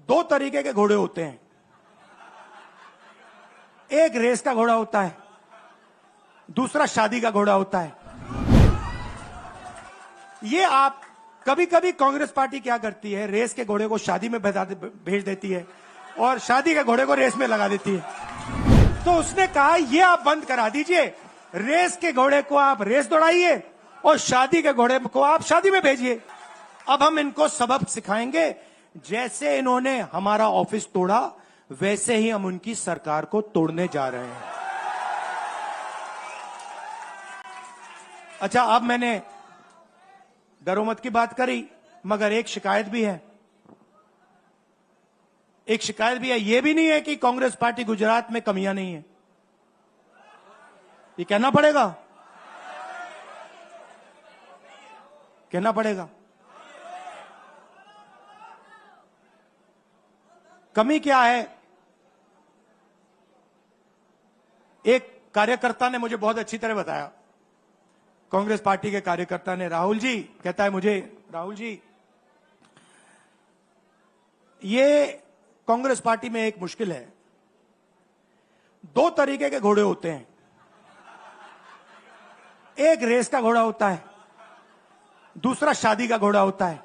दो तरीके के घोड़े होते हैं। एक रेस का घोड़ा होता है, दूसरा शादी का घोड़ा होता है। ये आप कभी कभी कांग्रेस पार्टी क्या करती है, रेस के घोड़े को शादी में भेज देती है और शादी के घोड़े को रेस में लगा देती है। तो उसने कहा ये आप बंद करा दीजिए, रेस के घोड़े को आप रेस दौड़ाइए और शादी के घोड़े को आप शादी में भेजिए। अब हम इनको सबक सिखाएंगे, जैसे इन्होंने हमारा ऑफिस तोड़ा वैसे ही हम उनकी सरकार को तोड़ने जा रहे हैं। अच्छा, अब मैंने दरोमत की बात करी, मगर एक शिकायत भी है। एक शिकायत भी है। यह भी नहीं है कि कांग्रेस पार्टी गुजरात में कमियां नहीं है, ये कहना पड़ेगा, कहना पड़ेगा। कमी क्या है? एक कार्यकर्ता ने मुझे बहुत अच्छी तरह बताया, कांग्रेस पार्टी के कार्यकर्ता ने, राहुल जी कहता है मुझे, राहुल जी ये कांग्रेस पार्टी में एक मुश्किल है, दो तरीके के घोड़े होते हैं। एक रेस का घोड़ा होता है, दूसरा शादी का घोड़ा होता है।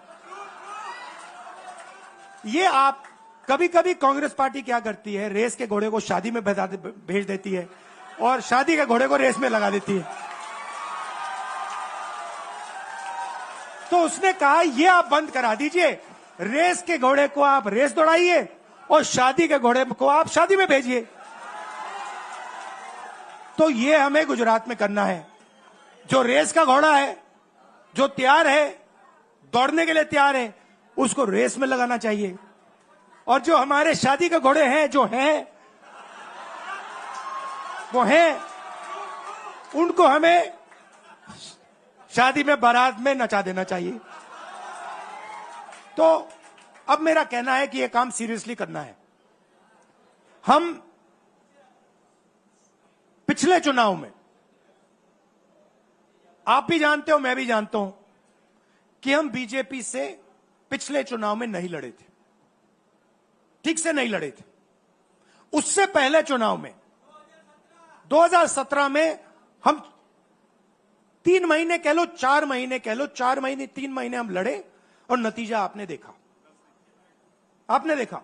ये आप कभी कभी कांग्रेस पार्टी क्या करती है, रेस के घोड़े को शादी में भेज देती है और शादी के घोड़े को रेस में लगा देती है। तो उसने कहा ये आप बंद करा दीजिए, रेस के घोड़े को आप रेस दौड़ाइए और शादी के घोड़े को आप शादी में भेजिए। तो ये हमें गुजरात में करना है। जो रेस का घोड़ा है, जो तैयार है, दौड़ने के लिए तैयार है, उसको रेस में लगाना चाहिए। और जो हमारे शादी के घोड़े हैं, जो हैं वो हैं, उनको हमें शादी में, बारात में नचा देना चाहिए। तो अब मेरा कहना है कि यह काम सीरियसली करना है। हम पिछले चुनाव में, आप भी जानते हो, मैं भी जानता हूं कि हम बीजेपी से पिछले चुनाव में नहीं लड़े थे, ठीक से नहीं लड़े थे। उससे पहले चुनाव में 2017 में हम 3 महीने कह लो, 4 महीने कह लो, 4 महीने 3 महीने हम लड़े और नतीजा आपने देखा। आपने देखा,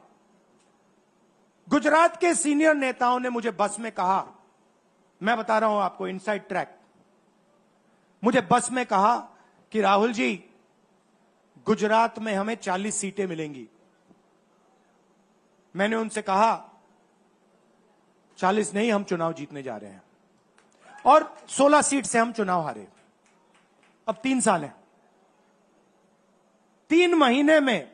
गुजरात के सीनियर नेताओं ने मुझे बस में कहा, मैं बता रहा हूं आपको इनसाइड ट्रैक, मुझे बस में कहा कि राहुल जी गुजरात में हमें 40 सीटें मिलेंगी। मैंने उनसे कहा 40 नहीं, हम चुनाव जीतने जा रहे हैं। और 16 सीट से हम चुनाव हारे। अब 3 साल हैं, 3 महीने में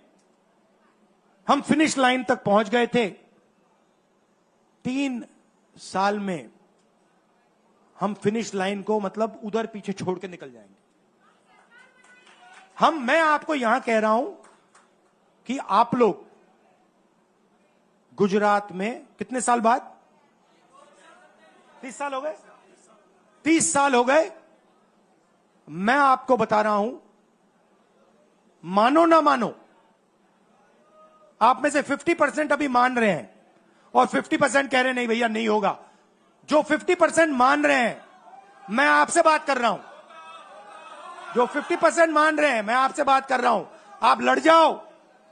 हम फिनिश लाइन तक पहुंच गए थे। 3 साल में हम फिनिश लाइन को मतलब उधर पीछे छोड़ के निकल जाएंगे। मैं आपको यहां कह रहा हूं कि आप लोग गुजरात में कितने साल बाद, 30 साल हो गए, 30 साल हो गए। मैं आपको बता रहा हूं, मानो ना मानो, आप में से 50% अभी मान रहे हैं और 50% कह रहे नहीं भैया नहीं होगा। जो 50% मान रहे हैं, मैं आपसे बात कर रहा हूं, जो 50% मान रहे हैं, मैं आपसे बात कर रहा हूं, आप लड़ जाओ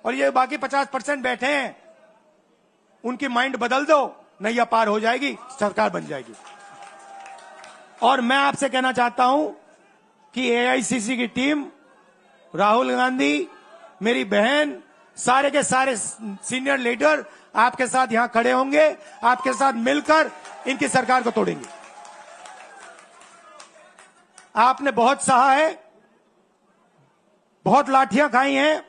और ये बाकी 50% बैठे हैं, उनकी माइंड बदल दो, नैया पार हो जाएगी, सरकार बन जाएगी। और मैं आपसे कहना चाहता हूं कि एआईसीसी की टीम, राहुल गांधी, मेरी बहन, सारे के सारे सीनियर लीडर आपके साथ यहां खड़े होंगे, आपके साथ मिलकर इनकी सरकार को तोड़ेंगे। आपने बहुत सहा है, बहुत लाठियां खाई हैं,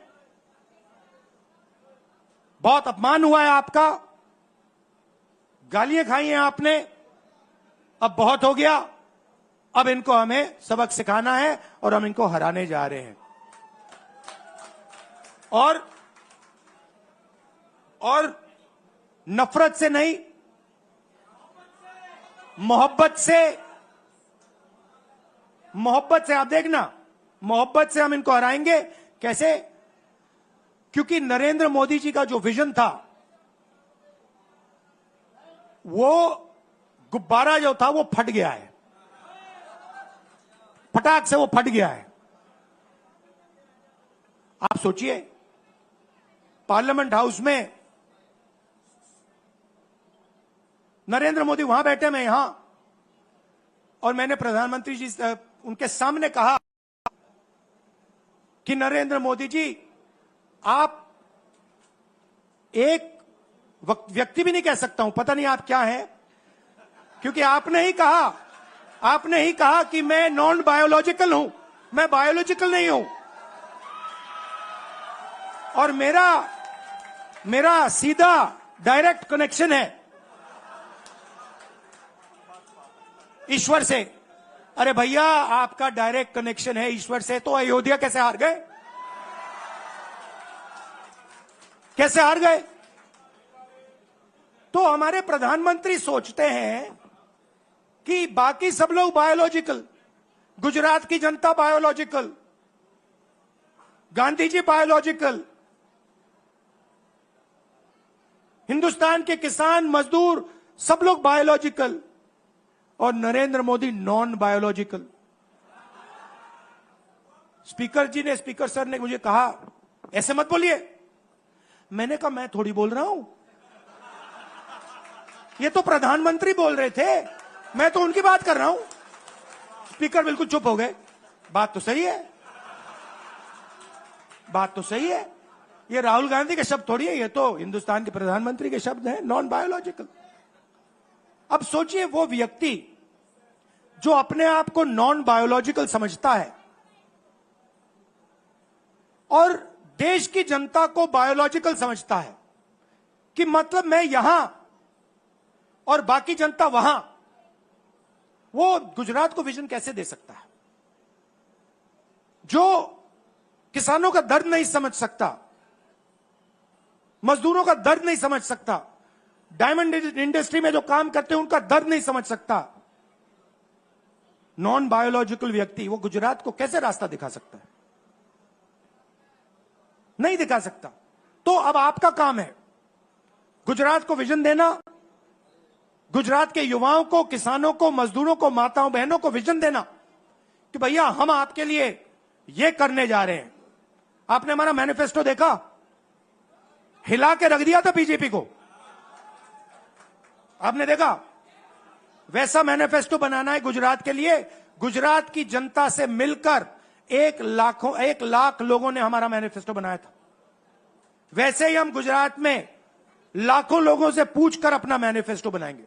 बहुत अपमान हुआ है आपका, गालियां खाई हैं आपने, अब बहुत हो गया। अब इनको हमें सबक सिखाना है और हम इनको हराने जा रहे हैं। और नफरत से नहीं, मोहब्बत से आप देखना, मोहब्बत से हम इनको हराएंगे। कैसे? क्योंकि नरेंद्र मोदी जी का जो विजन था, वो गुब्बारा जो था वो फट गया है, फटाक से वो फट गया है। आप सोचिए, पार्लियामेंट हाउस में नरेंद्र मोदी वहां बैठे, मैं यहां, और मैंने प्रधानमंत्री जी उनके सामने कहा कि नरेंद्र मोदी जी, आप एक व्यक्ति भी नहीं कह सकता हूं, पता नहीं आप क्या हैं, क्योंकि आपने ही कहा कि मैं नॉन बायोलॉजिकल हूं, मैं बायोलॉजिकल नहीं हूं, और मेरा सीधा डायरेक्ट कनेक्शन है ईश्वर से। अरे भैया, आपका डायरेक्ट कनेक्शन है ईश्वर से, तो अयोध्या कैसे हार गए? कैसे हार गए? तो हमारे प्रधानमंत्री सोचते हैं कि बाकी सब लोग बायोलॉजिकल, गुजरात की जनता बायोलॉजिकल, गांधी जी बायोलॉजिकल, हिंदुस्तान के किसान मजदूर सब लोग बायोलॉजिकल, और Narendra Modi non biological. Speaker sir ने मुझे कहा, ऐसे मत बोलिए। मैंने कहा, मैं थोड़ी बोल रहा हूं, ये तो प्रधानमंत्री बोल रहे थे, मैं तो उनकी बात कर रहा हूं। स्पीकर बिल्कुल चुप हो गए। बात तो सही है, बात तो सही है, ये राहुल गांधी के शब्द थोड़ी है, ये तो हिंदुस्तान के प्रधानमंत्री के शब्द हैं, नॉन बायोलॉजिकल। अब सोचिए, वो व्यक्ति जो अपने आप को नॉन बायोलॉजिकल समझता है और देश की जनता को बायोलॉजिकल समझता है, कि मतलब मैं यहां और बाकी जनता वहां, वो गुजरात को विजन कैसे दे सकता है? जो किसानों का दर्द नहीं समझ सकता, मजदूरों का दर्द नहीं समझ सकता, डायमंड इंडस्ट्री में जो काम करते हैं उनका दर्द नहीं समझ सकता, नॉन बायोलॉजिकल व्यक्ति वो गुजरात को कैसे रास्ता दिखा सकता है? नहीं दिखा सकता। तो अब आपका काम है गुजरात को विजन देना, गुजरात के युवाओं को, किसानों को, मजदूरों को, माताओं बहनों को विजन देना कि भैया हम आपके लिए ये करने जा रहे हैं। आपने हमारा मैनिफेस्टो देखा, हिला के रख दिया था बीजेपी को, आपने देखा? वैसा मैनिफेस्टो बनाना है गुजरात के लिए। गुजरात की जनता से मिलकर 1 लाख लोगों ने हमारा मैनिफेस्टो बनाया था। वैसे ही हम गुजरात में लाखों लोगों से पूछकर अपना मैनिफेस्टो बनाएंगे,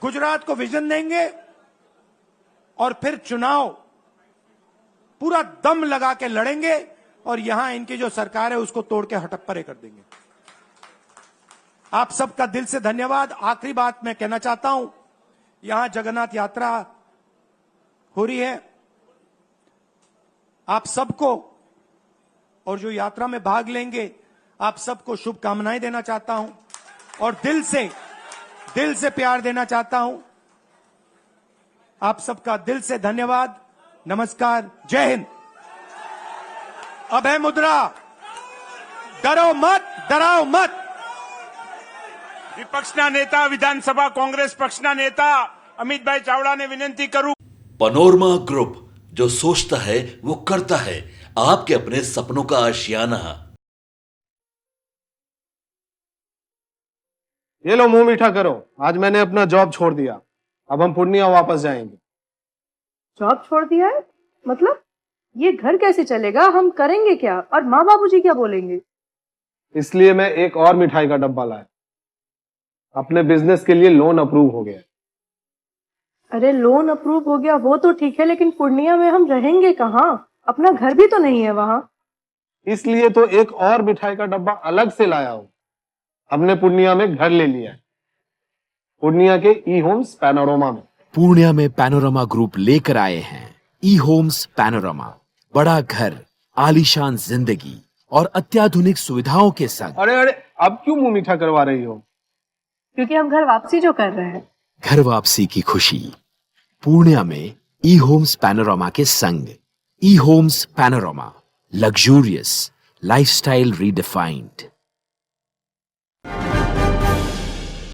गुजरात को विजन देंगे, और फिर चुनाव पूरा दम लगा के लड़ेंगे, और यहां इनकी जो सरकार है उसको तोड़ के हटप्परे कर देंगे। आप सबका दिल से धन्यवाद। आखिरी बात मैं कहना चाहता हूं, यहां जगन्नाथ यात्रा हो रही है, आप सबको, और जो यात्रा में भाग लेंगे, आप सबको शुभकामनाएं देना चाहता हूं, और दिल से प्यार देना चाहता हूं। आप सबका दिल से धन्यवाद, नमस्कार, जय हिंद। अब है मुद्रा, डरो मत, डराओ मत। વિપક્ષના નેતા, વિધાનસભા કોંગ્રેસ પક્ષના નેતા અમિતભાઈ ચાવડાને વિનંતી કરું। पनोरमा ग्रुप, जो सोचता है वो करता है, आपके अपने सपनों का आशियाना। ये लो मुंह मीठा करो, आज मैंने अपना जॉब छोड़ दिया, अब हम पूर्णिया वापस जाएंगे। जॉब छोड़ दिया है? मतलब ये घर कैसे चलेगा? हम करेंगे क्या? और माँ बाबूजी क्या बोलेंगे? इसलिए मैं एक और मिठाई का डब्बा लाया, अपने बिजनेस के लिए लोन अप्रूव हो गया। अरे लोन अप्रूव हो गया वो तो ठीक है, लेकिन पूर्णिया में हम रहेंगे कहाँ? अपना घर भी तो नहीं है वहाँ। इसलिए तो एक और मिठाई का डब्बा अलग से लाया हूँ। हमने पूर्णिया में घर ले लिया है, पूर्णिया के ई होम्स पैनोरमा में। पूर्णिया में पैनोरमा ग्रुप लेकर आए हैं ई होम्स पैनोरमा। बड़ा घर, आलीशान जिंदगी और अत्याधुनिक सुविधाओं के संग। अरे अब क्यों मुंह मीठा करवा रही हो? क्योंकि हम घर वापसी जो कर रहे हैं। घर वापसी की खुशी पूर्णिया में ई होम्स पैनोरमा के संग। ई Homes Panorama, luxurious, lifestyle redefined.